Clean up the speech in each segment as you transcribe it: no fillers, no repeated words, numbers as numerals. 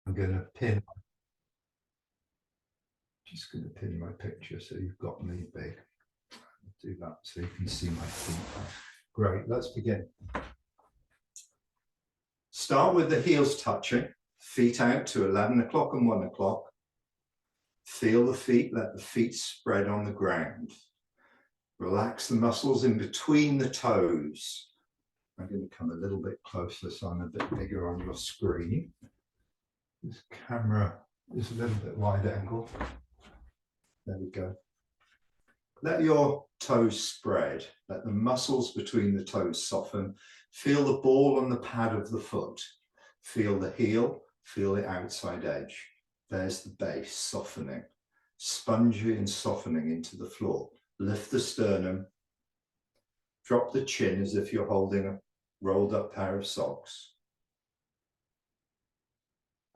I'm going to pin, just going to pin my picture so you've got me big. Do that so you can see my feet. Great, let's begin. Start with the heels touching, feet out to 11 o'clock and 1 o'clock. Feel the feet, let the feet spread on the ground. Relax the muscles in between the toes. I'm going to come a little bit closer so I'm a bit bigger on your screen. This camera is a little bit wide angle. There we go. Let your toes spread. Let the muscles between the toes soften. Feel the ball on the pad of the foot. Feel the heel, feel the outside edge. There's the base, softening. Spongy and softening into the floor. Lift the sternum. Drop the chin as if you're holding a rolled up pair of socks.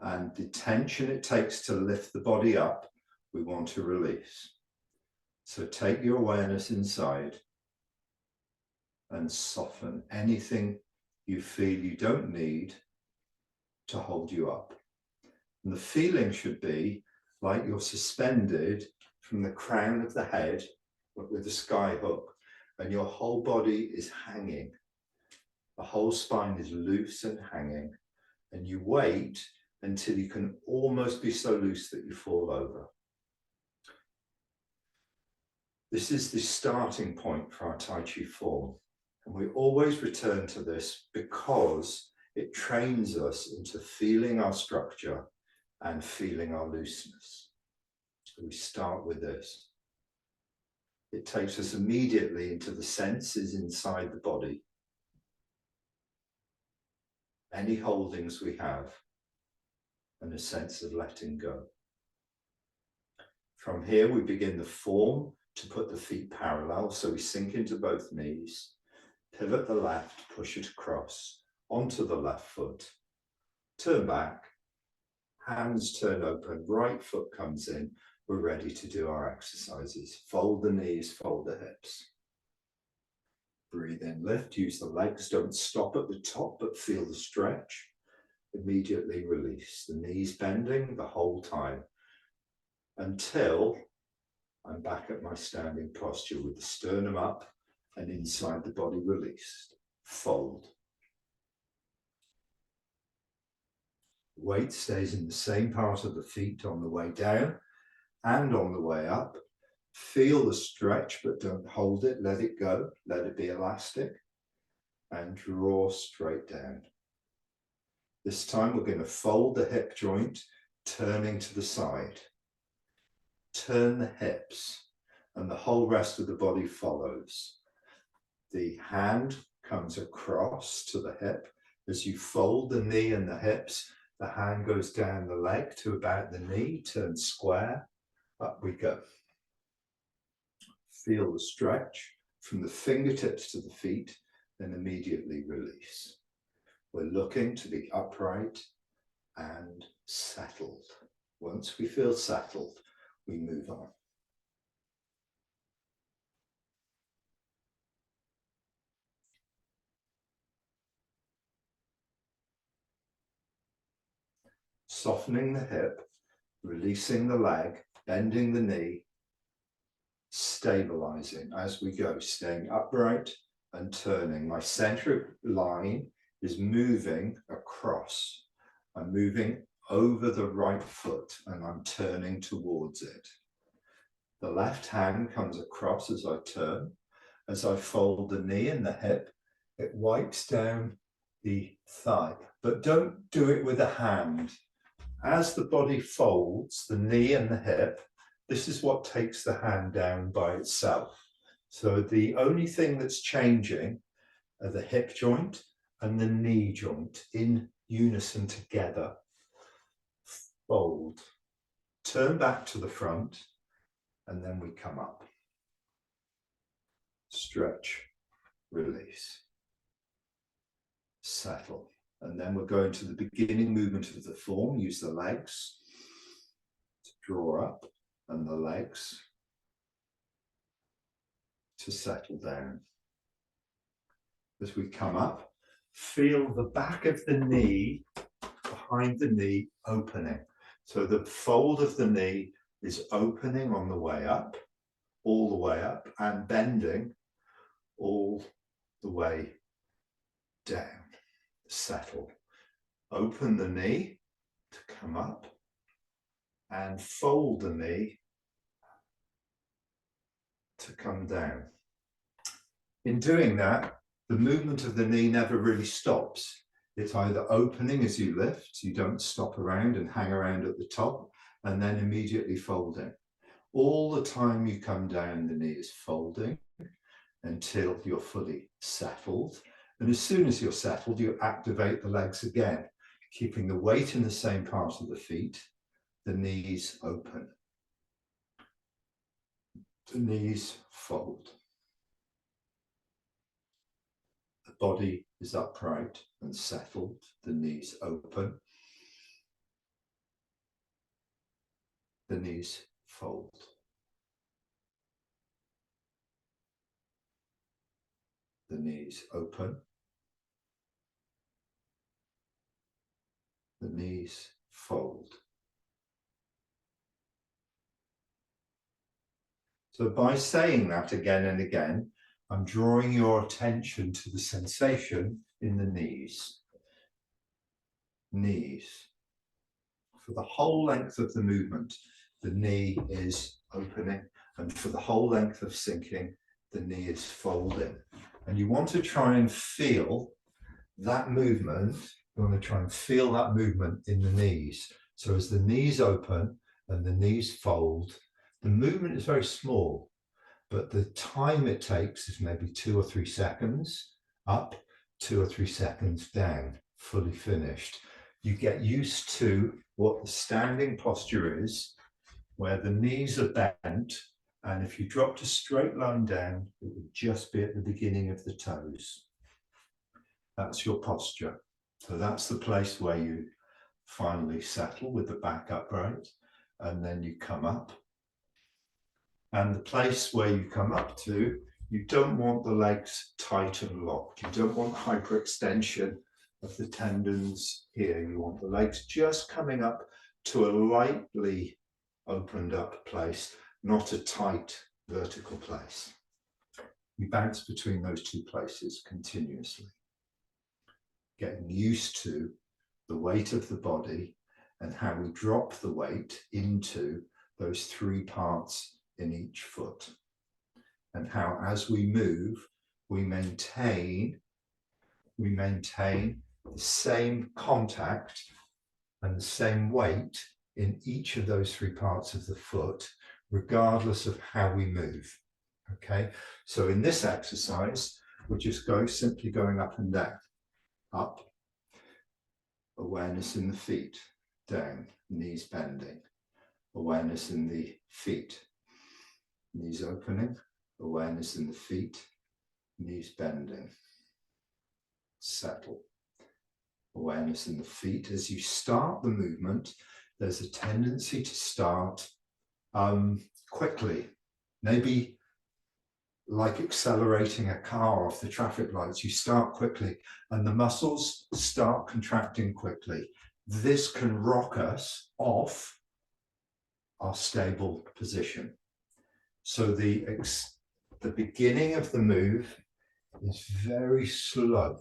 And the tension it takes to lift the body up, we want to release. So take your awareness inside and soften anything you feel you don't need to hold you up. And the feeling should be like you're suspended from the crown of the head with a sky hook, and your whole body is hanging. The whole spine is loose and hanging, and you wait until you can almost be so loose that you fall over. This is the starting point for our Tai Chi form, and we always return to this because it trains us into feeling our structure and feeling our looseness. So we start with this. It takes us immediately into the senses inside the body. Any holdings we have, and a sense of letting go. From here, we begin the form to put the feet parallel, so we sink into both knees, pivot the left, push it across onto the left foot, turn back, hands turn open, right foot comes in, we're ready to do our exercises. Fold the knees, fold the hips. Breathe in, lift, use the legs, don't stop at the top, but feel the stretch. Immediately release, the knees bending the whole time until I'm back at my standing posture with the sternum up and inside the body released. Fold. Weight stays in the same part of the feet on the way down and on the way up. Feel the stretch, but don't hold it. Let it go. Let it be elastic. And draw straight down. This time we're going to fold the hip joint, turning to the side. Turn the hips, and the whole rest of the body follows. The hand comes across to the hip. As you fold the knee and the hips, the hand goes down the leg to about the knee, turn square, up we go. Feel the stretch from the fingertips to the feet, then immediately release. We're looking to be upright and settled. Once we feel settled, we move on. Softening the hip, releasing the leg, bending the knee, stabilizing as we go, staying upright and turning. My centric line is moving across. I'm moving over the right foot and I'm turning towards it. The left hand comes across as I turn. As I fold the knee and the hip, it wipes down the thigh, but don't do it with a hand. As the body folds, the knee and the hip, this is what takes the hand down by itself. So the only thing that's changing are the hip joint and the knee joint in unison together. Fold, turn back to the front, and then we come up. Stretch, release, settle. And then we're going to the beginning movement of the form. Use the legs to draw up and the legs to settle down. As we come up, feel the back of the knee behind the knee opening. So the fold of the knee is opening on the way up, all the way up, and bending all the way down. Settle. Open the knee to come up and fold the knee to come down. In doing that, the movement of the knee never really stops. It's either opening as you lift, so you don't stop around and hang around at the top, and then immediately folding. All the time you come down, the knee is folding until you're fully settled. And as soon as you're settled, you activate the legs again, keeping the weight in the same part of the feet, the knees open. The knees fold. The body is upright and settled, the knees open. The knees fold. The knees open. The knees fold. So by saying that again and again, I'm drawing your attention to the sensation in the knees. Knees. For the whole length of the movement, the knee is opening, and for the whole length of sinking, the knee is folding. And you want to try and feel that movement. You want to try and feel that movement in the knees. So as the knees open and the knees fold, the movement is very small, but the time it takes is maybe 2 or 3 seconds up, 2 or 3 seconds down, fully finished. You get used to what the standing posture is, where the knees are bent, and if you dropped a straight line down, it would just be at the beginning of the toes. That's your posture. So that's the place where you finally settle with the back upright, and then you come up. And the place where you come up to, you don't want the legs tight and locked. You don't want hyperextension of the tendons here. You want the legs just coming up to a lightly opened up place, not a tight vertical place. You bounce between those two places continuously, getting used to the weight of the body and how we drop the weight into those 3 parts in each foot, and how as we move, we maintain the same contact and the same weight in each of those 3 parts of the foot, regardless of how we move. Okay, so in this exercise, we're just simply going up and down. Up, awareness in the feet, down, knees bending, awareness in the feet, knees opening, awareness in the feet, knees bending, settle. Awareness in the feet. As you start the movement, there's a tendency to start quickly, maybe like accelerating a car off the traffic lights. You start quickly and the muscles start contracting quickly. This can rock us off our stable position. So the beginning of the move is very slow.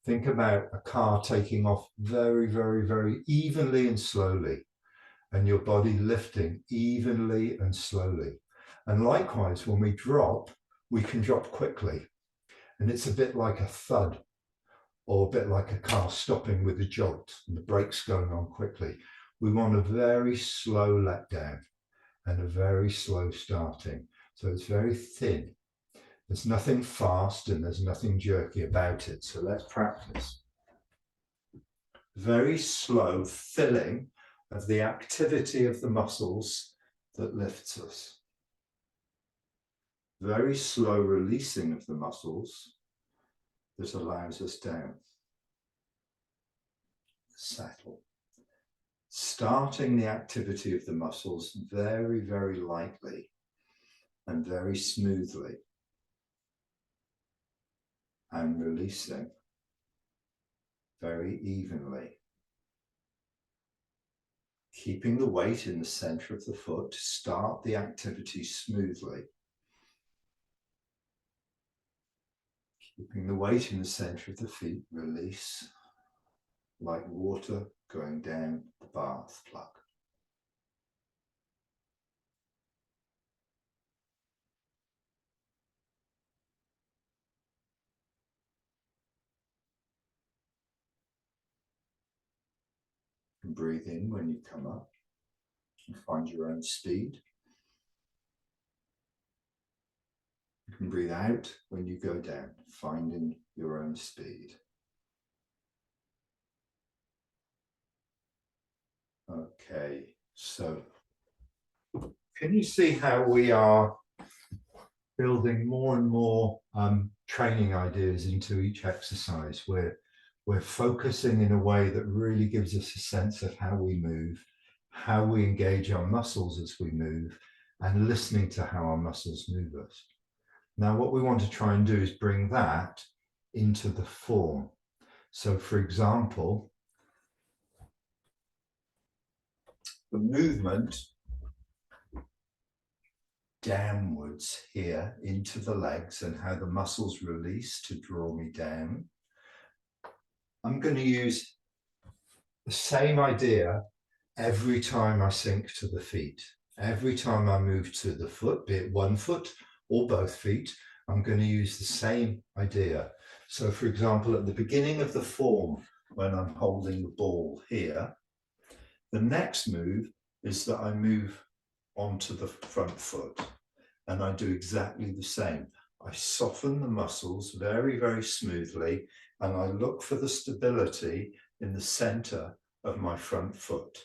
Think about a car taking off very, very, very evenly and slowly, and your body lifting evenly and slowly. And likewise, when we drop, we can drop quickly. And it's a bit like a thud, or a bit like a car stopping with a jolt and the brakes going on quickly. We want a very slow letdown and a very slow starting. So it's very thin. There's nothing fast and there's nothing jerky about it. So let's practice. Very slow filling of the activity of the muscles that lifts us. Very slow releasing of the muscles that allows us down. Settle. Starting the activity of the muscles very, very lightly and very smoothly, and releasing very evenly keeping the weight in the center of the foot to start the activity smoothly. Keeping the weight in the center of the feet, release like water going down the bath plug. And breathe in when you come up and find your own speed. You can breathe out when you go down, finding your own speed. Okay, so can you see how we are building more and more training ideas into each exercise? We're focusing in a way that really gives us a sense of how we move, how we engage our muscles as we move, and listening to how our muscles move us. Now, what we want to try and do is bring that into the form. So, for example, the movement downwards here into the legs and how the muscles release to draw me down. I'm going to use the same idea every time I sink to the feet. Every time I move to the foot, be it one foot or both feet, I'm going to use the same idea. So for example, at the beginning of the form, when I'm holding the ball here, the next move is that I move onto the front foot and I do exactly the same. I soften the muscles very, very smoothly and I look for the stability in the center of my front foot.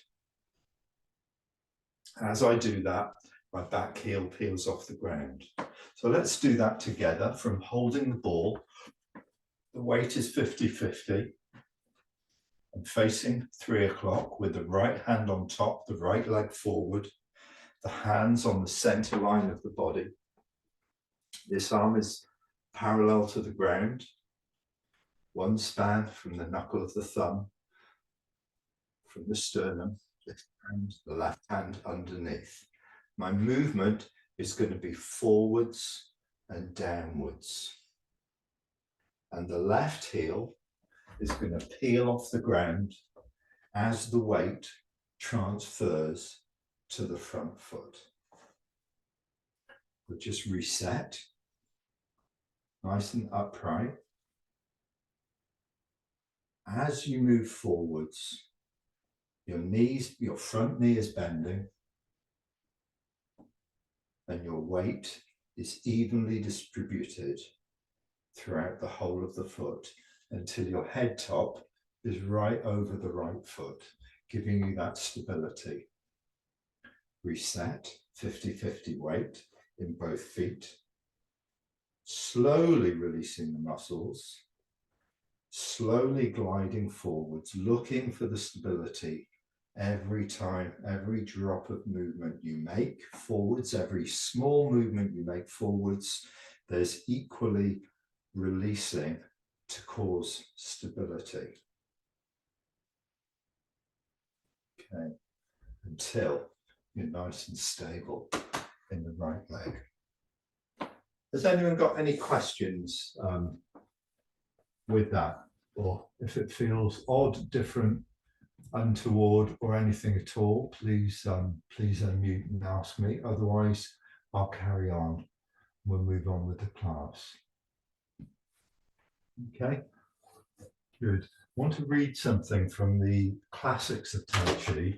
As I do that, my back heel peels off the ground. So let's do that together from holding the ball. The weight is 50-50. I'm facing 3 o'clock with the right hand on top, the right leg forward, the hands on the center line of the body. This arm is parallel to the ground. One span from the knuckle of the thumb, from the sternum, and the left hand underneath. My movement is going to be forwards and downwards. And the left heel is going to peel off the ground as the weight transfers to the front foot. We'll just reset, nice and upright. As you move forwards, your front knee is bending and your weight is evenly distributed throughout the whole of the foot until your head top is right over the right foot, giving you that stability. Reset, 50-50 weight in both feet. Slowly releasing the muscles, slowly gliding forwards, looking for the stability every time, every drop of movement you make forwards, every small movement you make forwards, there's equally releasing to cause stability. Okay, until you're nice and stable in the right leg. Has anyone got any questions with that? Or if it feels odd, different, untoward, or anything at all, please unmute and ask me. Otherwise, I'll carry on. We'll move on with the class. Okay, good. I want to read something from the classics of Taiji.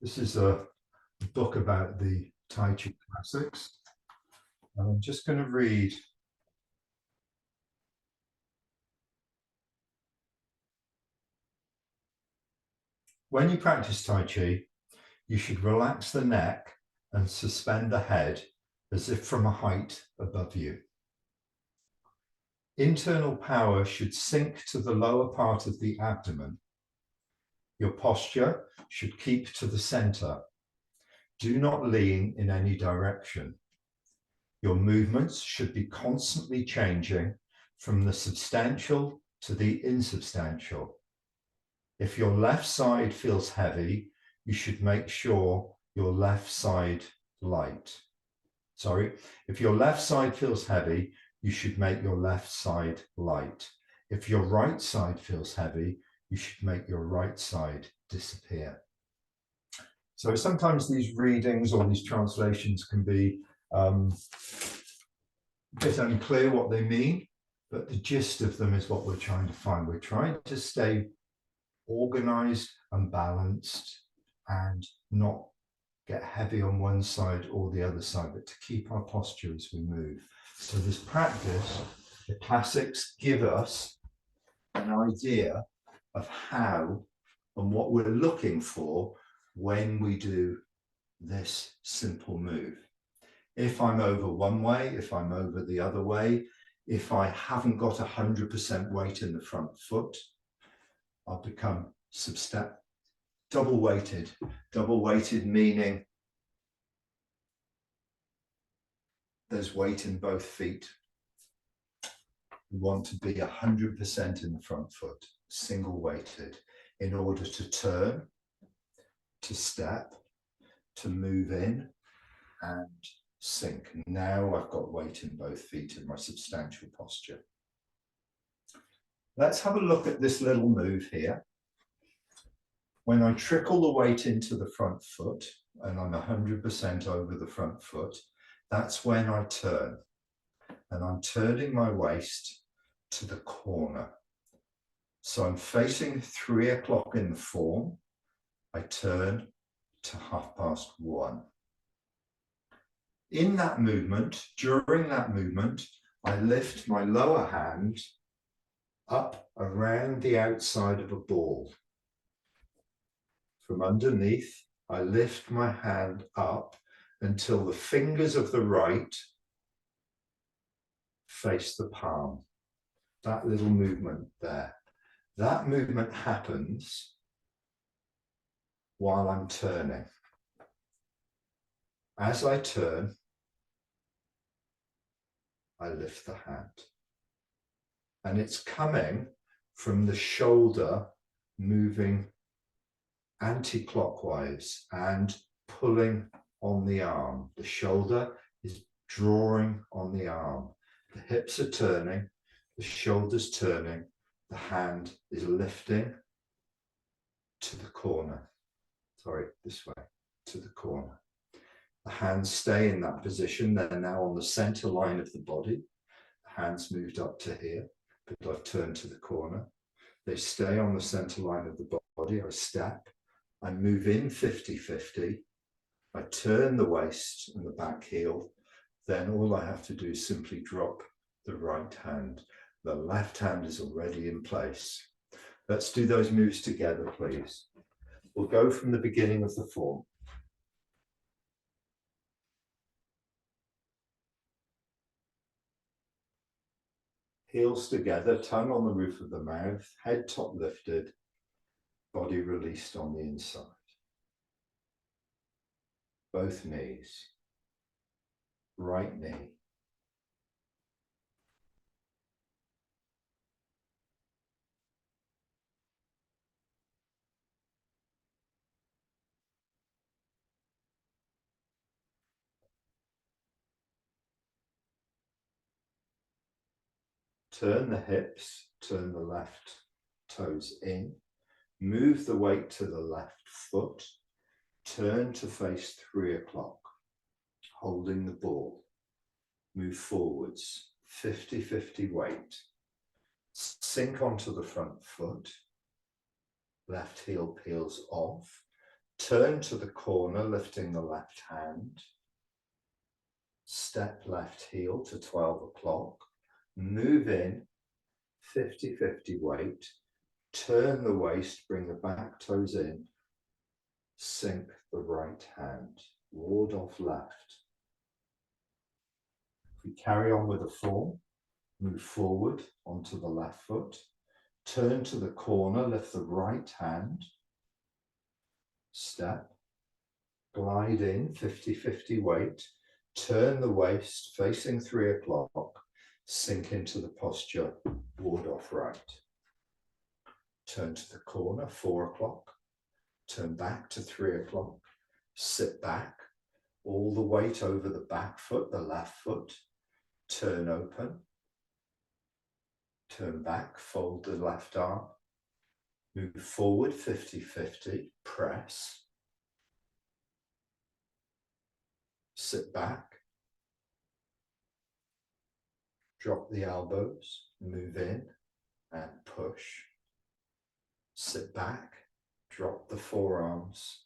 This is a book about the Taiji classics. And I'm just going to read when you practice Tai Chi, you should relax the neck and suspend the head as if from a height above you. Internal power should sink to the lower part of the abdomen. Your posture should keep to the center. Do not lean in any direction. Your movements should be constantly changing from the substantial to the insubstantial. If your left side feels heavy, you should make sure your left side light. Sorry, if your left side feels heavy, you should make your left side light. If your right side feels heavy, you should make your right side disappear. So sometimes these readings or these translations can be a bit unclear what they mean, but the gist of them is what we're trying to find. We're trying to stay organized and balanced and not get heavy on one side or the other side, but to keep our posture as we move. So this practice, the classics give us an idea of how and what we're looking for when we do this simple move. If I'm over one way, if I'm over the other way, if I haven't got 100% weight in the front foot, I'll become double weighted. Double weighted meaning there's weight in both feet. We want to be 100% in the front foot, single weighted, in order to turn, to step, to move in and sink. Now I've got weight in both feet in my substantial posture. Let's have a look at this little move here. When I trickle the weight into the front foot and I'm 100% over the front foot, that's when I turn. And I'm turning my waist to the corner. So I'm facing 3 o'clock in the form. I turn to 1:30. In that movement, during that movement, I lift my lower hand up around the outside of a ball. From underneath, I lift my hand up until the fingers of the right face the palm. That little movement there. That movement happens while I'm turning. As I turn, I lift the hand. And it's coming from the shoulder moving anti-clockwise and pulling on the arm. The shoulder is drawing on the arm. The hips are turning, the shoulder's turning, the hand is lifting to the corner. Sorry, this way, to the corner. The hands stay in that position. They're now on the center line of the body. The hands moved up to here, but I've turned to the corner. They stay on the center line of the body. I step, I move in 50-50. I turn the waist and the back heel. Then all I have to do is simply drop the right hand. The left hand is already in place. Let's do those moves together, please. We'll go from the beginning of the form. Heels together, tongue on the roof of the mouth, head top lifted, body released on the inside. Both knees, right knee. Turn the hips, turn the left toes in, move the weight to the left foot, turn to face 3 o'clock, holding the ball, move forwards, 50-50 weight, sink onto the front foot, left heel peels off, turn to the corner, lifting the left hand, step left heel to 12 o'clock, move in, 50-50 weight, turn the waist, bring the back toes in, sink the right hand, ward off left. If we carry on with the form, move forward onto the left foot, turn to the corner, lift the right hand, step, glide in, 50-50 weight, turn the waist, facing 3 o'clock, sink into the posture, ward off right. turn to the corner, 4 o'clock, turn back to 3 o'clock, sit back, all the weight over the back foot, the left foot, turn open, turn back, fold the left arm, move forward 50-50, press, sit back, drop the elbows, move in and push, sit back, drop the forearms,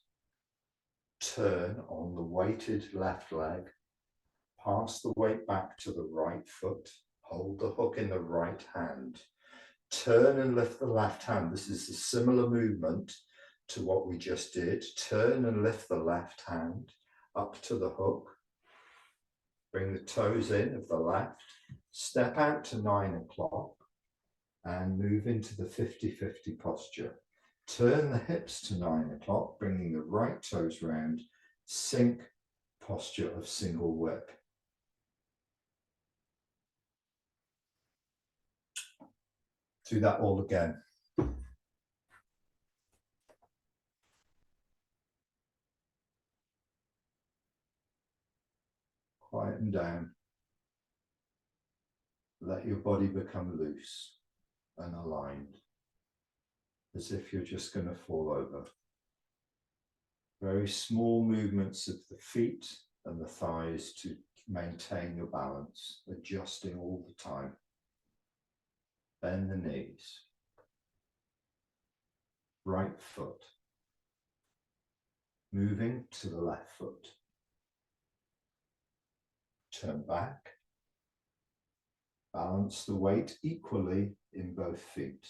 turn on the weighted left leg, pass the weight back to the right foot, hold the hook in the right hand, turn and lift the left hand. This is a similar movement to what we just did. Turn and lift the left hand up to the hook, bring the toes in of the left, step out to 9 o'clock and move into the 50-50 posture. Turn the hips to 9 o'clock, bringing the right toes round, sink posture of single whip. Do that all again. Quieten down. Let your body become loose and aligned, as if you're just going to fall over. Very small movements of the feet and the thighs to maintain your balance, adjusting all the time. Bend the knees. Right foot. Moving to the left foot. Turn back. Balance the weight equally in both feet.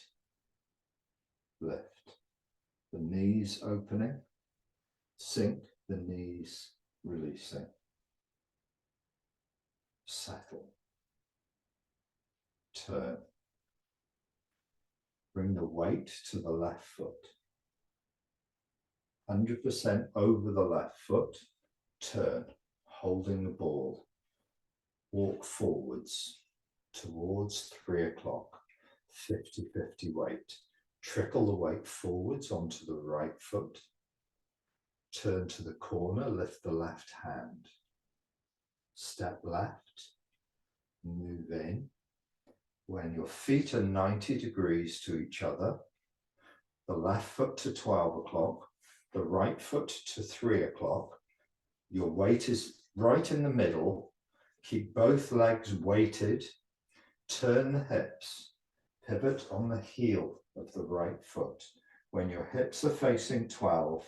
Lift. The knees opening. Sink the knees, releasing. Settle. Turn. Bring the weight to the left foot. 100% over the left foot. Turn, holding the ball. Walk forwards towards 3 o'clock. 50-50 weight. Trickle the weight forwards onto the right foot. Turn to the corner, lift the left hand. Step left, move in. When your feet are 90 degrees to each other, the left foot to 12 o'clock, the right foot to 3 o'clock, your weight is right in the middle. Keep both legs weighted. Turn the hips. Pivot on the heel of the right foot. When your hips are facing 12,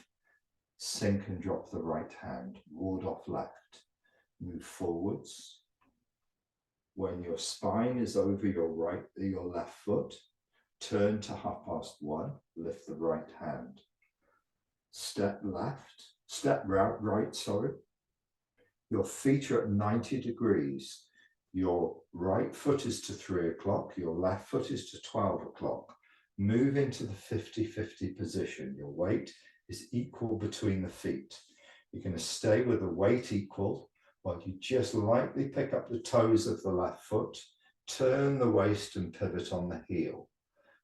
sink and drop the right hand. Ward off left. Move forwards. When your spine is over your left foot, turn to 1:30. Lift the right hand. Step right, sorry. Your feet are at 90 degrees. Your right foot is to 3 o'clock. Your left foot is to 12 o'clock. Move into the 50-50 position. Your weight is equal between the feet. You're going to stay with the weight equal while you just lightly pick up the toes of the left foot, turn the waist and pivot on the heel.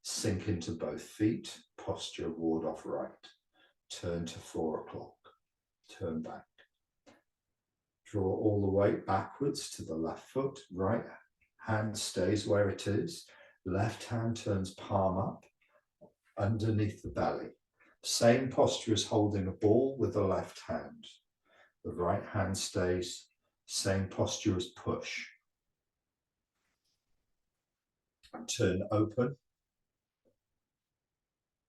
Sink into both feet, posture, ward off right. Turn to 4 o'clock. Turn back. Draw all the weight backwards to the left foot. Right hand stays where it is. Left hand turns palm up underneath the belly. Same posture as holding a ball with the left hand. The right hand stays, same posture as push. Turn open.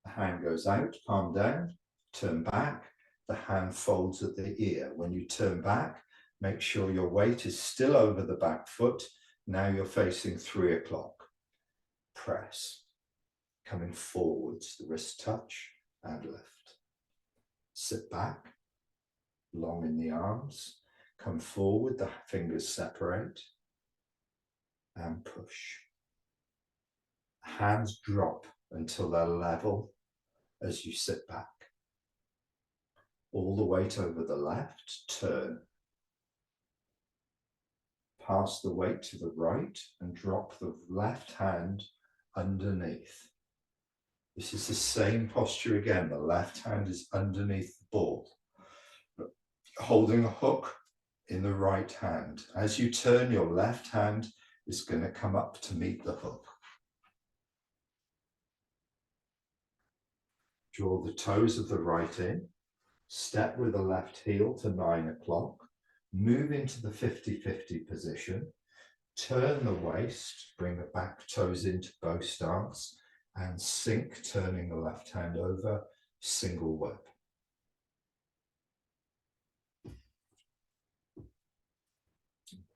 The hand goes out, palm down. Turn back. The hand folds at the ear. When you turn back, make sure your weight is still over the back foot. Now you're facing 3 o'clock. Press. Coming forwards, the wrist touch and lift. Sit back. Long in the arms. Come forward, the fingers separate. And push. Hands drop until they're level as you sit back. All the weight over the left, turn. Pass the weight to the right and drop the left hand underneath. This is the same posture again. The left hand is underneath the ball, holding a hook in the right hand. As you turn, your left hand is going to come up to meet the hook. Draw the toes of the right in, step with the left heel to 9 o'clock, move into the 50-50 position, turn the waist, bring the back toes into bow stance, and sink, turning the left hand over, single whip.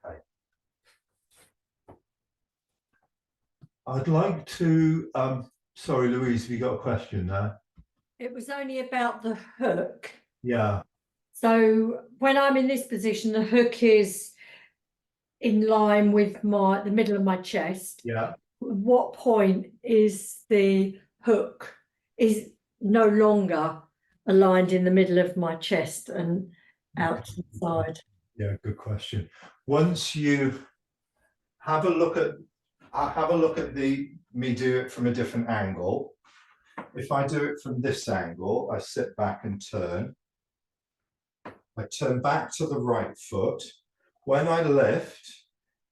Okay. I'd like to, sorry, Louise, have you got a question there? It was only about the hook. Yeah. So when I'm in this position, the hook is in line with the middle of my chest. Yeah. What point is the hook is no longer aligned in the middle of my chest and out to the side? Yeah, good question. Once you have a look at, me do it from a different angle. If I do it from this angle, I sit back and turn. I turn back to the right foot. When I lift,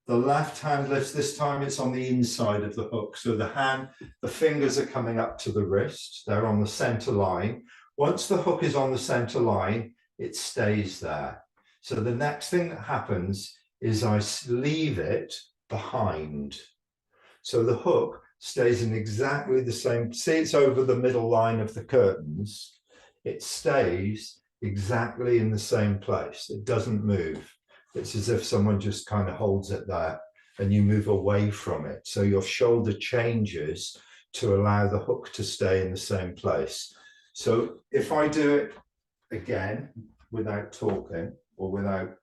the left hand lifts. This time it's on the inside of the hook. So the fingers are coming up to the wrist. They're on the center line. Once the hook is on the center line, it stays there. So the next thing that happens is I leave it behind. So the hook stays in exactly the same, see, it's over the middle line of the curtains. It stays exactly in the same place. It doesn't move. It's as if someone just kind of holds it there and you move away from it. So your shoulder changes to allow the hook to stay in the same place. So if I do it again without talking or without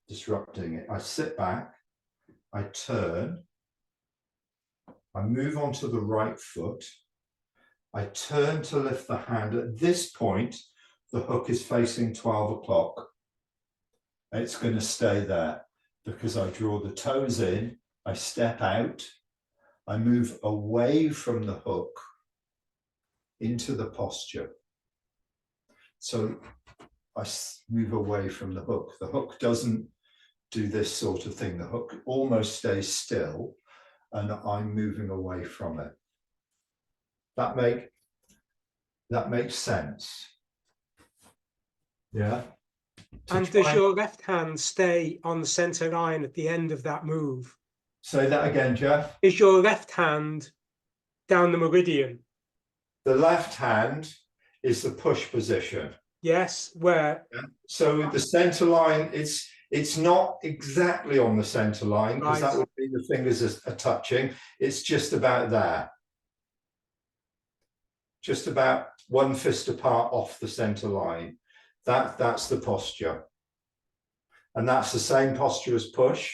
disrupting it, I sit back, I turn, I move onto the right foot, I turn to lift the hand. At this point, the hook is facing 12 o'clock. It's going to stay there because I draw the toes in, I step out, I move away from the hook into the posture. So I move away from the hook. The hook doesn't do this sort of thing. The hook almost stays still and I'm moving away from it. That makes sense. Yeah. And does your left hand stay on the center line at the end of that move? Say that again, Jeff. Is your left hand down the meridian? The left hand is the push position. Yes, where? Yeah. So the center line, it's not exactly on the center line because that would be the fingers are touching. It's just about there. Just about one fist apart off the center line. That's the posture. And that's the same posture as push.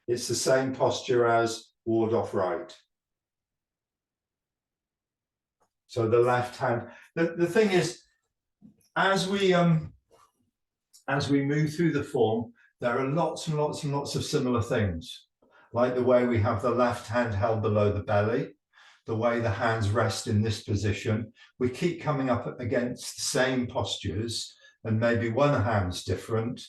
It's the same posture as ward off right. So the left hand, the thing is, as we move through the form, there are lots and lots and lots of similar things, like the way we have the left hand held below the belly, the way the hands rest in this position. We keep coming up against the same postures and maybe one hand's different.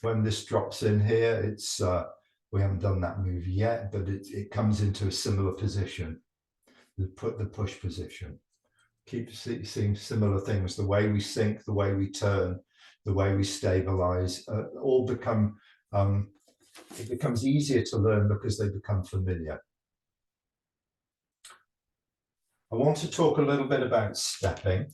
When this drops in here, it's we haven't done that move yet, but it comes into a similar position, the push position. Keep seeing similar things, the way we sink, the way we turn, the way we stabilize, all become, it becomes easier to learn because they become familiar. I want to talk a little bit about stepping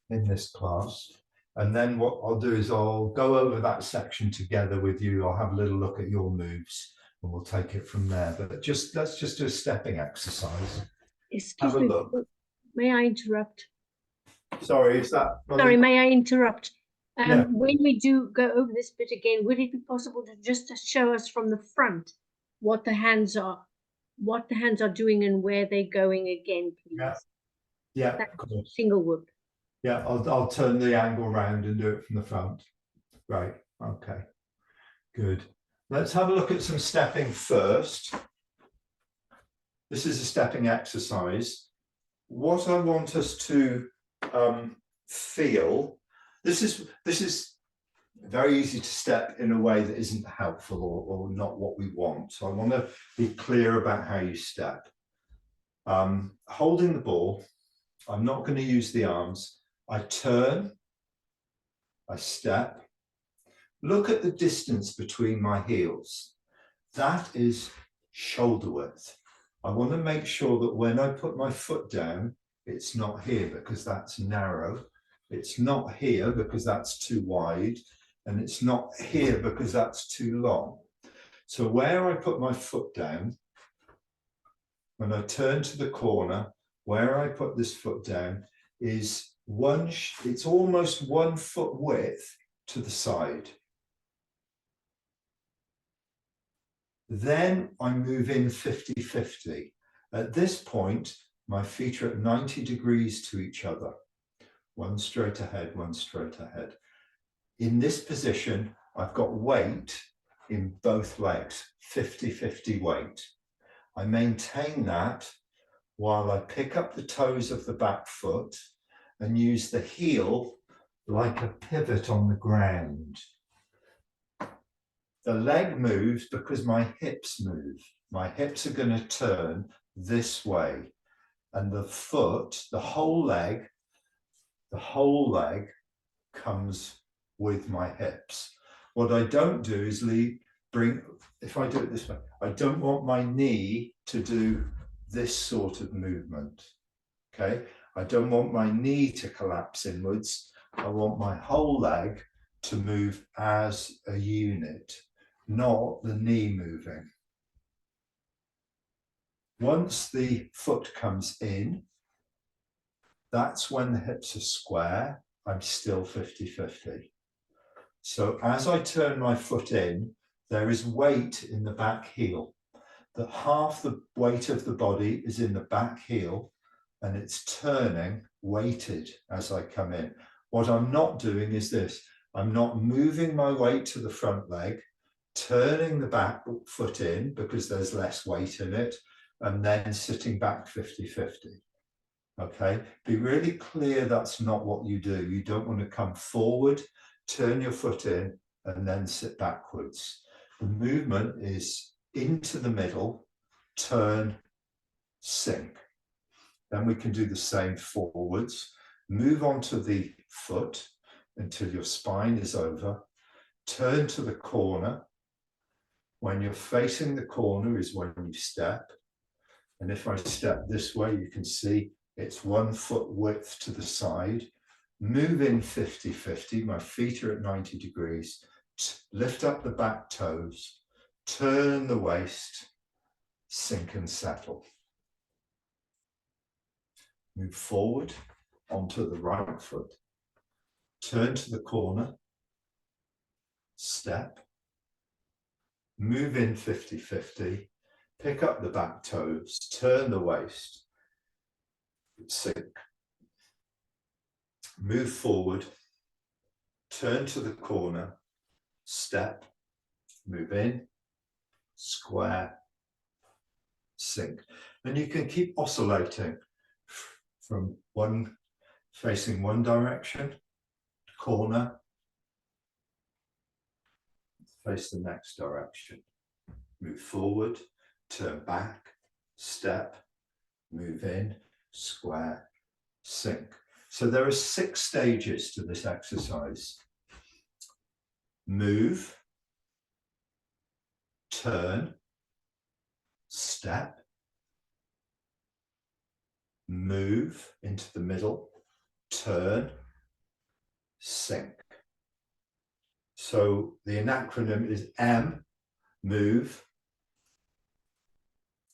in this class. And then what I'll do is I'll go over that section together with you. I'll have a little look at your moves and we'll take it from there. But let's just do a stepping exercise. Excuse me, may I interrupt? Sorry, is that? Sorry, may I interrupt? Yeah. When we do go over this bit again, would it be possible to just show us from the front what the hands are doing and where they're going again, please? Yeah, of course. Single whoop. Yeah, I'll turn the angle around and do it from the front. Right, okay, good. Let's have a look at some stepping first. this is a stepping exercise. What I want us to feel, this is very easy to step in a way that isn't helpful or not what we want. So I want to be clear about how you step. Holding the ball, I'm not going to use the arms. I turn, I step. Look at the distance between my heels. That is shoulder width. I want to make sure that when I put my foot down, it's not here because that's narrow. It's not here because that's too wide. And it's not here because that's too long. So where I put my foot down, when I turn to the corner, where I put this foot down is it's almost 1 foot width to the side. Then I move in 50-50. At this point, my feet are at 90 degrees to each other. One straight ahead, one straight ahead. In this position, I've got weight in both legs, 50-50 weight. I maintain that while I pick up the toes of the back foot and use the heel like a pivot on the ground. The leg moves because my hips move. My hips are going to turn this way. And the foot, the whole leg comes with my hips. What I don't do is if I do it this way, I don't want my knee to do this sort of movement, okay? I don't want my knee to collapse inwards. I want my whole leg to move as a unit, not the knee moving. Once the foot comes in, that's when the hips are square. I'm still 50-50. So as I turn my foot in, there is weight in the back heel. That half the weight of the body is in the back heel and it's turning weighted as I come in. What I'm not doing is this. I'm not moving my weight to the front leg, turning the back foot in because there's less weight in it, and then sitting back 50-50. Okay, be really clear that's not what you do. You don't want to come forward, turn your foot in, and then sit backwards. The movement is into the middle, turn, sink. Then we can do the same forwards. Move onto the foot until your spine is over. Turn to the corner. When you're facing the corner is when you step. And if I step this way, you can see it's 1 foot width to the side. Move in 50-50. My feet are at 90 degrees. Lift up the back toes. Turn the waist. Sink and settle. Move forward onto the right foot. Turn to the corner. Step. Move in 50-50. Pick up the back toes. Turn the waist. Sink. Move forward. Turn to the corner. Step. Move in. Square. Sink. And you can keep oscillating from facing one direction, corner, face the next direction. Move forward, turn back, step, move in, square, sink. So there are 6 stages to this exercise. Move, turn, step, move into the middle, turn, sink. So the acronym is M, move,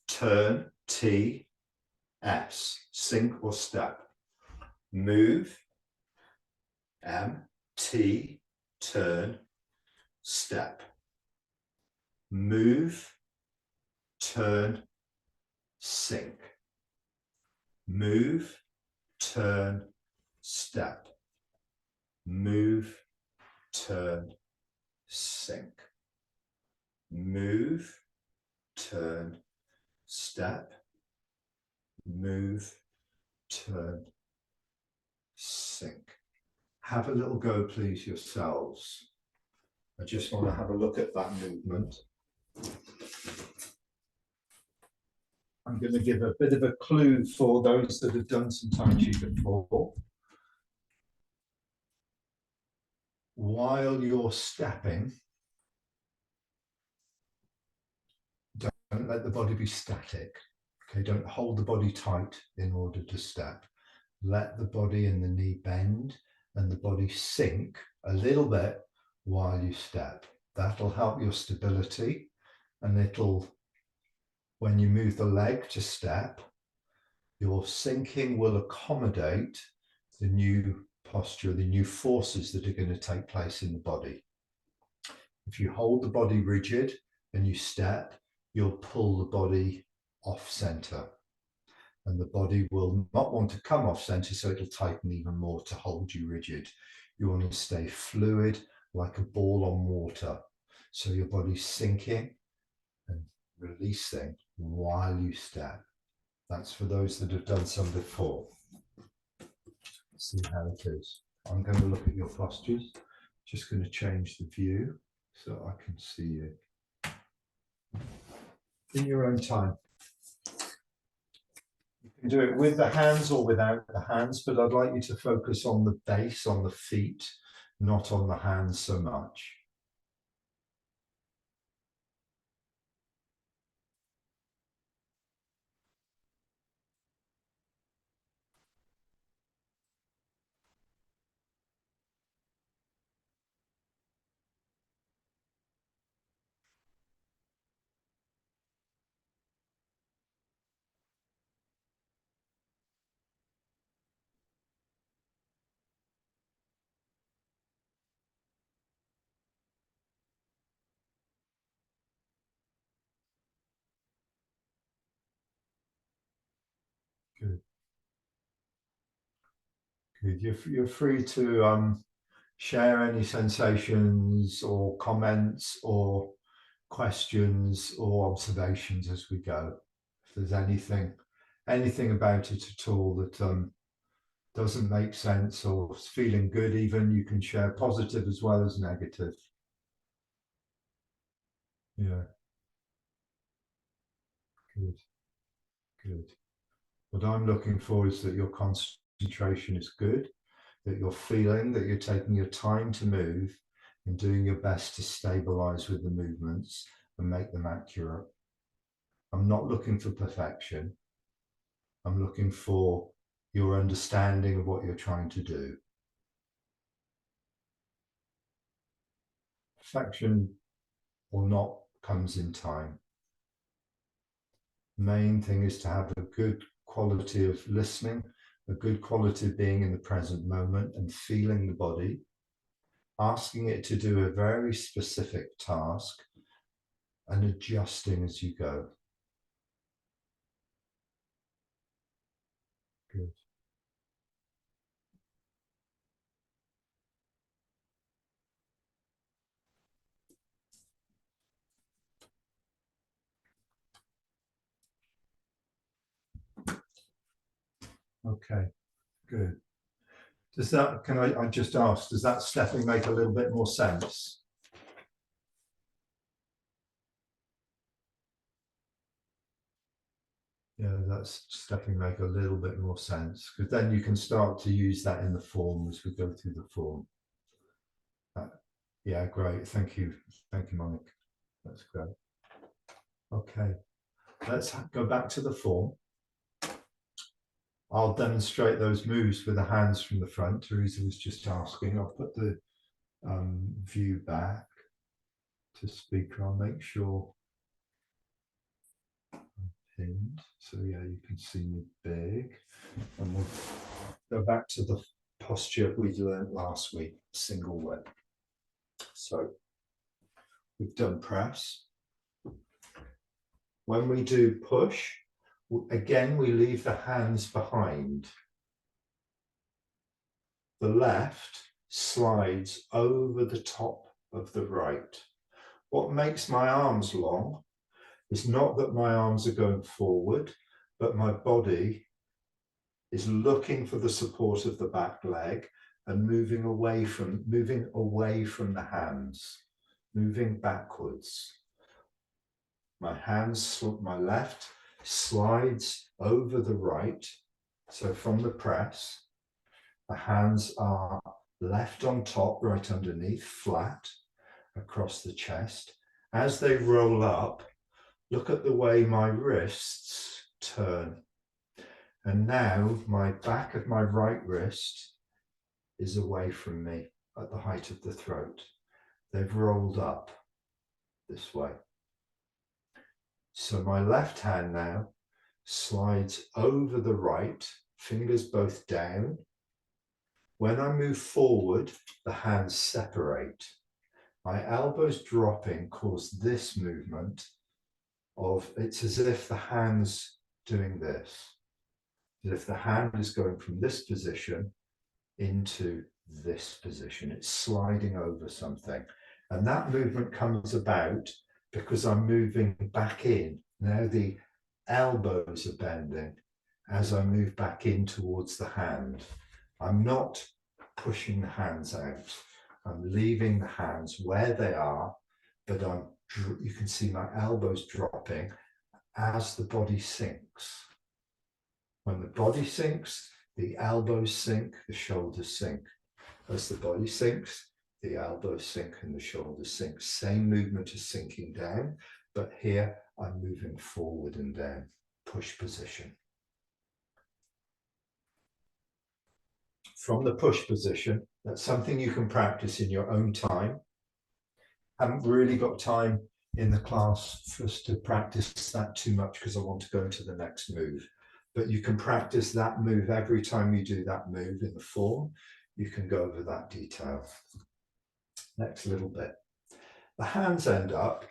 turn, T, S, sink or step. Move, M, T, turn, step. Move, turn, sink. Move, turn, step. Move, turn, sink. Move, turn, step. move, turn, sink. Have a little go, please, yourselves. I just want to have a look at that movement. I'm going to give a bit of a clue for those that have done some Taiji before. While you're stepping, don't let the body be static. Okay, don't hold the body tight in order to step. Let the body and the knee bend and the body sink a little bit while you step. That'll help your stability, and it'll, when you move the leg to step, your sinking will accommodate the new posture, the new forces that are going to take place in the body. If you hold the body rigid and you step, you'll pull the body off center, and the body will not want to come off center, so it'll tighten even more to hold you rigid. You want to stay fluid like a ball on water, so your body's sinking and releasing while you step. That's for those that have done some before. See how it is. I'm going to look at your postures. Just going to change the view so I can see you in your own time. You can do it with the hands or without the hands, but I'd like you to focus on the base, on the feet, not on the hands so much. Good. Good. You're free to share any sensations or comments or questions or observations as we go. If there's anything about it at all that doesn't make sense or is feeling good, even, you can share positive as well as negative. Yeah. Good. Good. What I'm looking for is that your concentration is good, that you're feeling that you're taking your time to move and doing your best to stabilize with the movements and make them accurate. I'm not looking for perfection. I'm looking for your understanding of what you're trying to do. Perfection or not comes in time. Main thing is to have a good quality of listening, a good quality of being in the present moment and feeling the body, asking it to do a very specific task and adjusting as you go. Good. Okay, good. Does that, can I just ask, does that stepping make a little bit more sense? Yeah, that's stepping make a little bit more sense, because then you can start to use that in the form as we go through the form. Yeah, great. Thank you, Mike. That's great. Okay, let's go back to the form. I'll demonstrate those moves with the hands from the front. Teresa was just asking. I'll put the view back to speaker. I'll make sure I'm pinned. So yeah, you can see me big. And we'll go back to the posture we learned last week, single leg. So we've done press. When we do push, again, we leave the hands behind. The left slides over the top of the right. What makes my arms long is not that my arms are going forward, but my body is looking for the support of the back leg and moving away from the hands, moving backwards. My left slides over the right. So from the press, the hands are left on top, right underneath, flat across the chest. As they roll up, look at the way my wrists turn. And now my back of my right wrist is away from me at the height of the throat. They've rolled up this way. So my left hand now slides over the right, fingers both down. When I move forward, the hands separate. My elbows dropping cause this movement of, it's as if the hand's doing this. As if the hand is going from this position into this position. It's sliding over something. And that movement comes about because I'm moving back in. Now the elbows are bending as I move back in towards the hand. I'm not pushing the hands out. I'm leaving the hands where they are, but you can see my elbows dropping as the body sinks. When the body sinks, the elbows sink, the shoulders sink. As the body sinks, the elbows sink and the shoulders sink. Same movement as sinking down, but here I'm moving forward and down, push position. From the push position, that's something you can practice in your own time. Haven't really got time in the class for us to practice that too much because I want to go into the next move. But you can practice that move every time you do that move in the form. You can go over that detail. Next little bit. The hands end up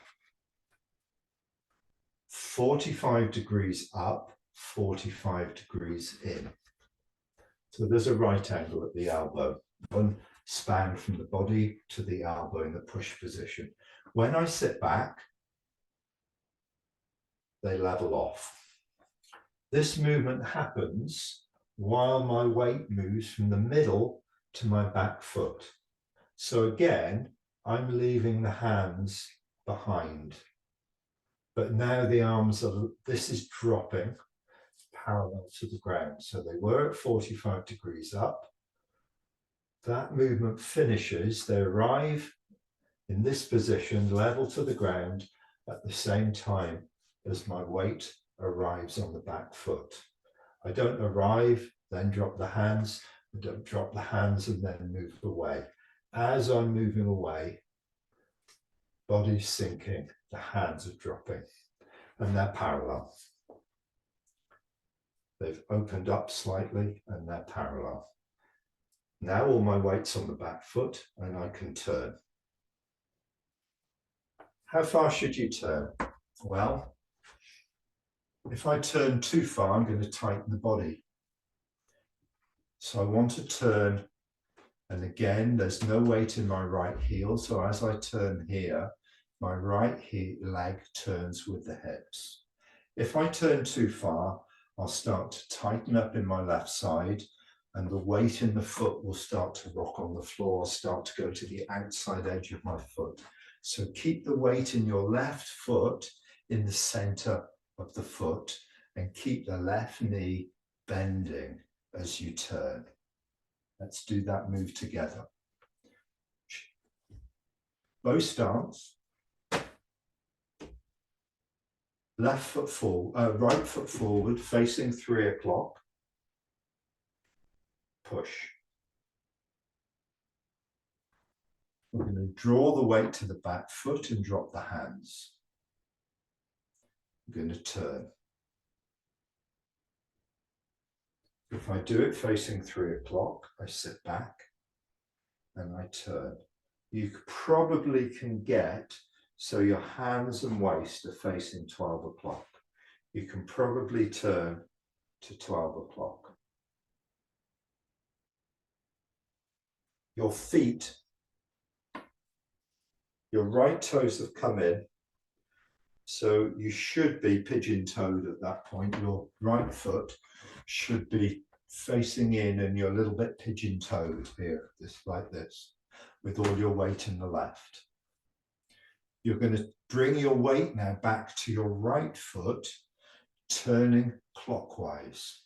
45 degrees up, 45 degrees in. So there's a right angle at the elbow, one span from the body to the elbow in the push position. When I sit back, they level off. This movement happens while my weight moves from the middle to my back foot. So again, I'm leaving the hands behind. But now the arms are, this is dropping parallel to the ground. So they were at 45 degrees up. That movement finishes, they arrive in this position, level to the ground at the same time as my weight arrives on the back foot. I don't arrive, then drop the hands, I don't drop the hands and then move away. As I'm moving away, body's sinking, the hands are dropping, and they're parallel. They've opened up slightly and they're parallel. Now all my weight's on the back foot and I can turn. How far should you turn? Well, if I turn too far, I'm going to tighten the body. So I want to turn, and again, there's no weight in my right heel. So as I turn here, my right leg turns with the hips. If I turn too far, I'll start to tighten up in my left side and the weight in the foot will start to rock on the floor, start to go to the outside edge of my foot. So keep the weight in your left foot in the center of the foot and keep the left knee bending as you turn. Let's do that move together. Bow stance. Left foot forward, right foot forward, facing 3 o'clock. Push. We're going to draw the weight to the back foot and drop the hands. I'm going to turn. If I do it facing 3 o'clock, I sit back and I turn. You probably can get so your hands and waist are facing 12 o'clock. You can probably turn to 12 o'clock. Your feet, your right toes have come in. So you should be pigeon-toed at that point. Your right foot should be facing in and you're a little bit pigeon-toed here, just like this, with all your weight in the left. You're going to bring your weight now back to your right foot, turning clockwise.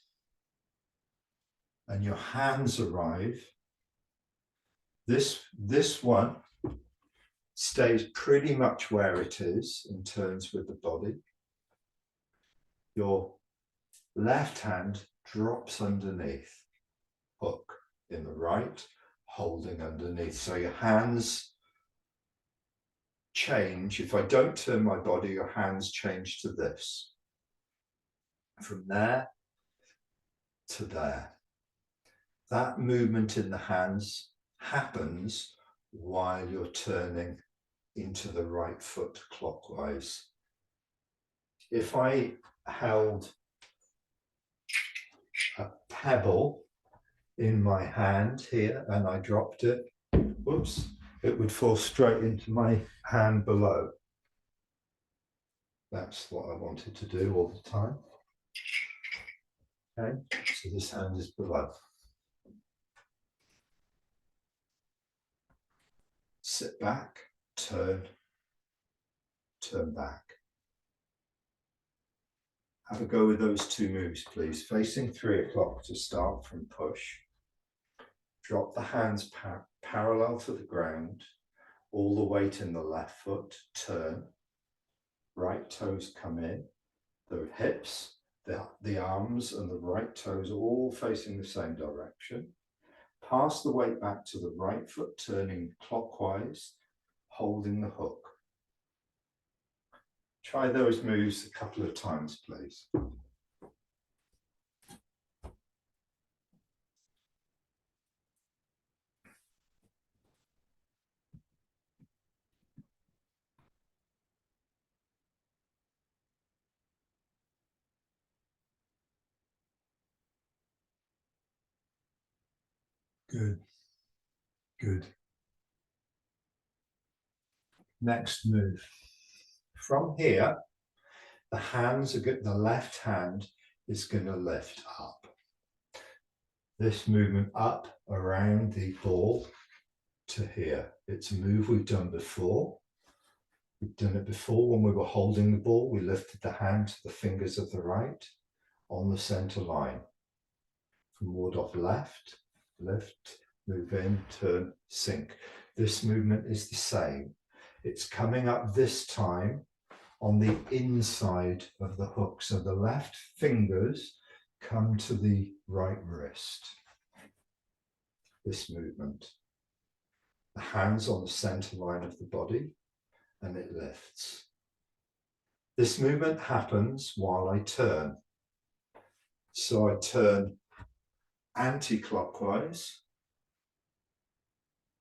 And your hands arrive. This one stays pretty much where it is and turns with the body. Your left hand drops underneath, hook in the right, holding underneath. So your hands change. If I don't turn my body, your hands change to this. From there to there. That movement in the hands happens while you're turning into the right foot clockwise. If I held a pebble in my hand here and I dropped it, whoops, it would fall straight into my hand below. That's what I wanted to do all the time. Okay, so this hand is below. Sit back, turn back. Have a go with those two moves, please. Facing 3 o'clock to start from push. Drop the hands parallel to the ground, all the weight in the left foot, turn. Right toes come in, the hips, the arms and the right toes are all facing the same direction. Pass the weight back to the right foot, turning clockwise, holding the hook. Try those moves a couple of times, please. Good, good. Next move. From here, the hands are good. The left hand is going to lift up. This movement up around the ball to here. It's a move we've done before. We've done it before when we were holding the ball. We lifted the hand to the fingers of the right on the center line. From ward off left, lift, move in, turn, sink. This movement is the same. It's coming up this time on the inside of the hook. So the left fingers come to the right wrist. This movement. The hands on the center line of the body and it lifts. This movement happens while I turn. So I turn anti-clockwise,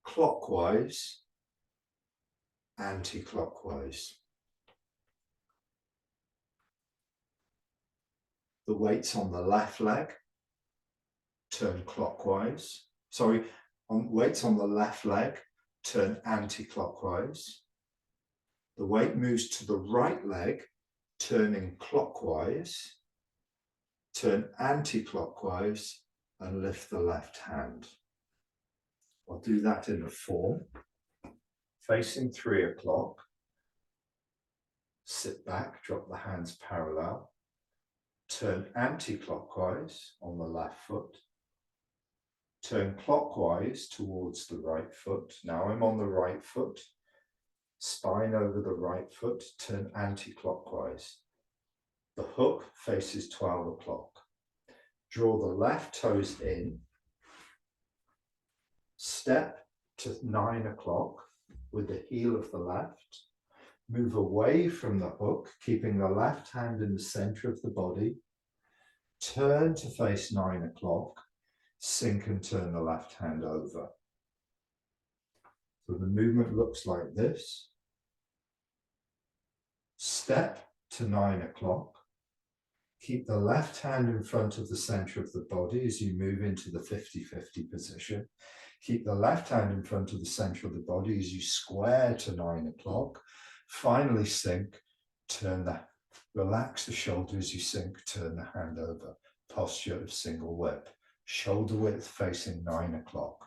clockwise, anti-clockwise. The weight's on the left leg, turn clockwise. Sorry, weight's on the left leg, turn anti-clockwise. The weight moves to the right leg, turning clockwise, turn anti-clockwise and lift the left hand. I'll do that in a form. Facing 3 o'clock, sit back, drop the hands parallel, turn anti-clockwise on the left foot, turn clockwise towards the right foot. Now I'm on the right foot, spine over the right foot, turn anti-clockwise. The hook faces 12 o'clock. Draw the left toes in, step to 9 o'clock with the heel of the left, move away from the hook, keeping the left hand in the center of the body, turn to face 9 o'clock, sink and turn the left hand over. So the movement looks like this. Step to 9 o'clock. Keep the left hand in front of the center of the body as you move into the 50-50 position. Keep the left hand in front of the center of the body as you square to 9 o'clock. Finally sink, Relax the shoulder as you sink, turn the hand over. Posture of single whip. Shoulder width facing 9 o'clock.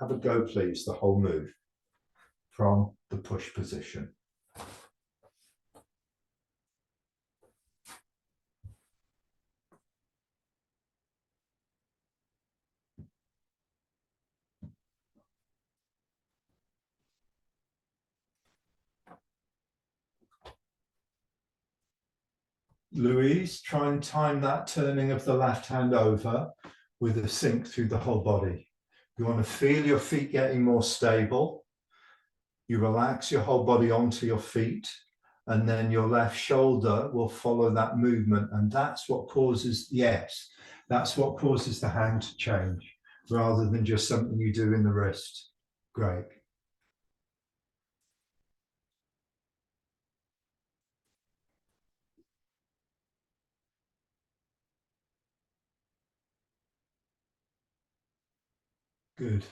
Have a go, please, the whole move from the push position. Louise, try and time that turning of the left hand over with a sink through the whole body. You want to feel your feet getting more stable. You relax your whole body onto your feet, and then your left shoulder will follow that movement. And that's what causes, yes, that's what causes the hand to change rather than just something you do in the wrist. Great. Good.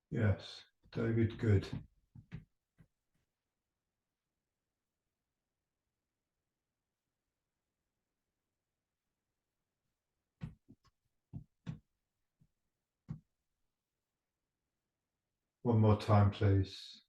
Yes, David, good. One more time, please.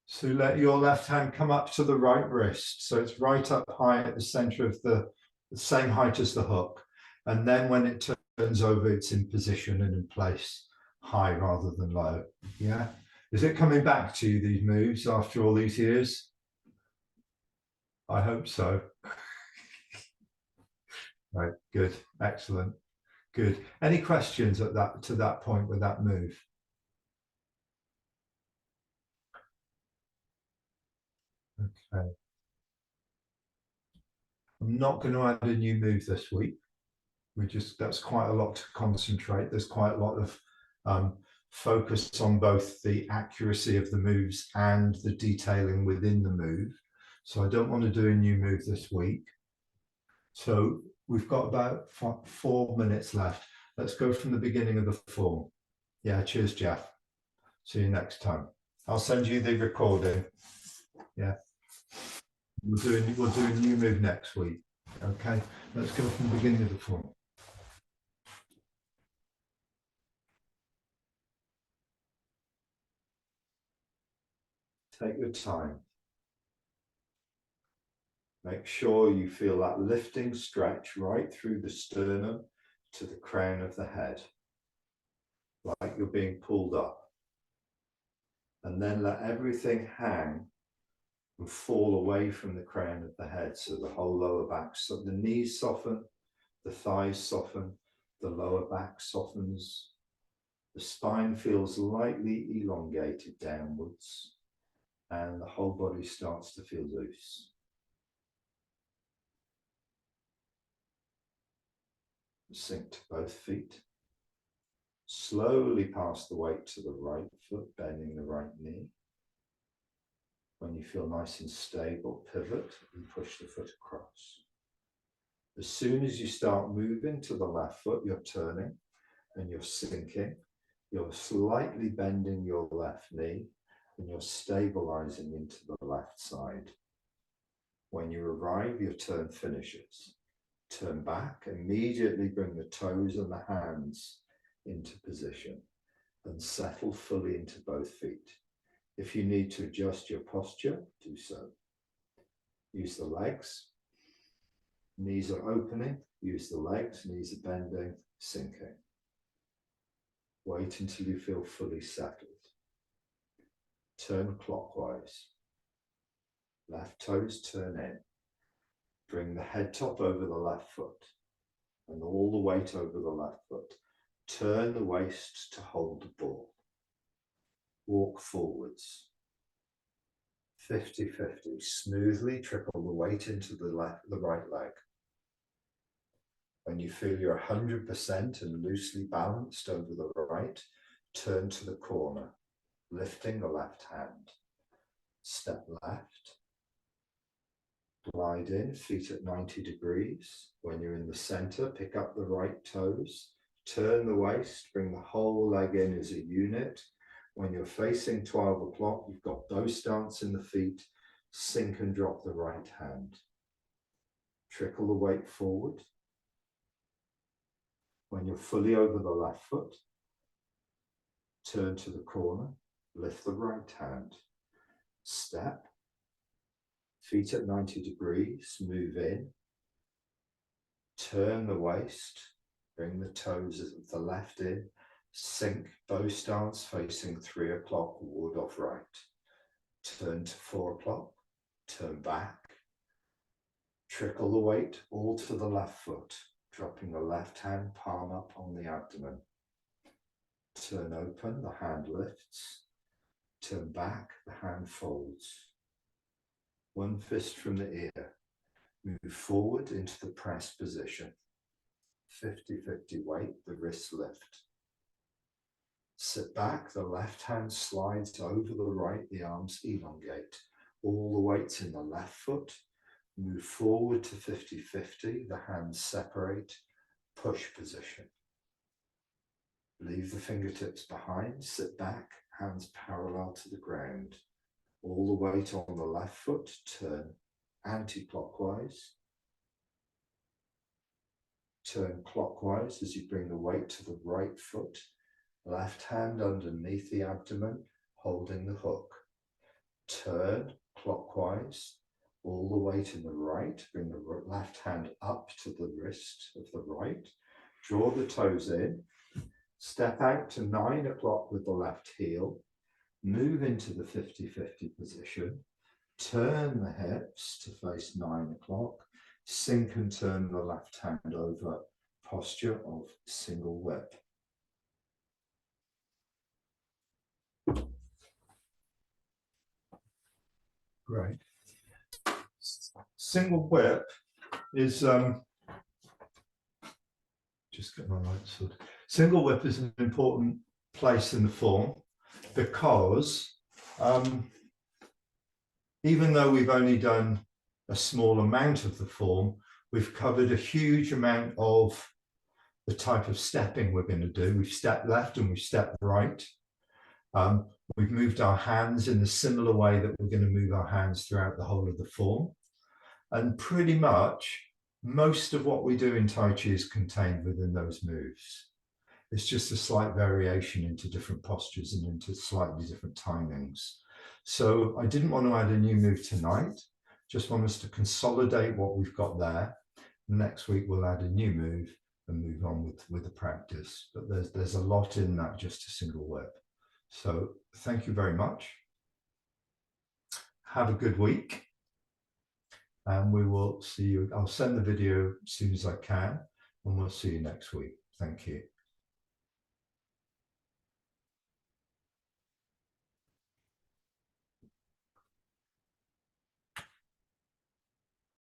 So let your left hand come up to the right wrist. So it's right up high at the center of the same height as the hook. And then when it turns over, it's in position and in place, high rather than low. Yeah. Is it coming back to you, these moves, after all these years? I hope so. Right, good, excellent, good. Any questions at to that point with that move? Okay. I'm not going to add a new move this week. That's quite a lot to concentrate. There's quite a lot of focus on both the accuracy of the moves and the detailing within the move. So I don't want to do a new move this week. So we've got about 4 minutes left. Let's go from the beginning of the form. Yeah, cheers, Jeff. See you next time. I'll send you the recording. Yeah. We'll do a new move next week. Okay, let's go from the beginning of the form. Take your time. Make sure you feel that lifting stretch right through the sternum to the crown of the head, like you're being pulled up. And then let everything hang and fall away from the crown of the head, so the whole lower back, so the knees soften, the thighs soften, the lower back softens, the spine feels lightly elongated downwards, and the whole body starts to feel loose. Sink to both feet. Slowly pass the weight to the right foot, bending the right knee. When you feel nice and stable, pivot and push the foot across. As soon as you start moving to the left foot, you're turning and you're sinking. You're slightly bending your left knee and you're stabilizing into the left side. When you arrive, your turn finishes. Turn back, immediately bring the toes and the hands into position and settle fully into both feet. If you need to adjust your posture, do so. Use the legs. Knees are opening. Use the legs. Knees are bending, sinking. Wait until you feel fully settled. Turn clockwise. Left toes turn in. Bring the head top over the left foot and all the weight over the left foot. Turn the waist to hold the ball. Walk forwards. 50-50. Smoothly trickle the weight into the right leg. When you feel you're 100% and loosely balanced over the right, turn to the corner, lifting the left hand. Step left. Glide in, feet at 90 degrees. When you're in the center, pick up the right toes. Turn the waist, bring the whole leg in as a unit. When you're facing 12 o'clock, you've got bow stance in the feet. Sink and drop the right hand. Trickle the weight forward. When you're fully over the left foot, turn to the corner, lift the right hand. Step. Feet at 90 degrees, move in. Turn the waist, bring the toes of the left in. Sink, bow stance facing 3 o'clock, ward off right. Turn to 4 o'clock, turn back. Trickle the weight all to the left foot, dropping the left hand palm up on the abdomen. Turn open, the hand lifts. Turn back, the hand folds. One fist from the ear. Move forward into the press position. 50-50 weight, the wrists lift. Sit back, the left hand slides over the right, the arms elongate. All the weight's in the left foot. Move forward to 50-50, the hands separate, push position. Leave the fingertips behind, sit back, hands parallel to the ground. All the weight on the left foot, turn anti-clockwise. Turn clockwise as you bring the weight to the right foot. Left hand underneath the abdomen, holding the hook. Turn clockwise, all the weight in the right. Bring the left hand up to the wrist of the right. Draw the toes in. Step out to 9 o'clock with the left heel. Move into the 50-50 position. Turn the hips to face 9 o'clock. Sink and turn the left hand over. Posture of single whip. Great. Single whip is just get my right foot. Single whip is an important place in the form because even though we've only done a small amount of the form, we've covered a huge amount of the type of stepping we're going to do. We've stepped left and we've stepped right. We've moved our hands in a similar way that we're going to move our hands throughout the whole of the form. And pretty much most of what we do in Tai Chi is contained within those moves. It's just a slight variation into different postures and into slightly different timings. So I didn't want to add a new move tonight. Just want us to consolidate what we've got there. Next week we'll add a new move and move on with the practice. But there's a lot in that, just a single whip. So thank you very much. Have a good week. And we will see you. I'll send the video as soon as I can, and we'll see you next week. Thank you.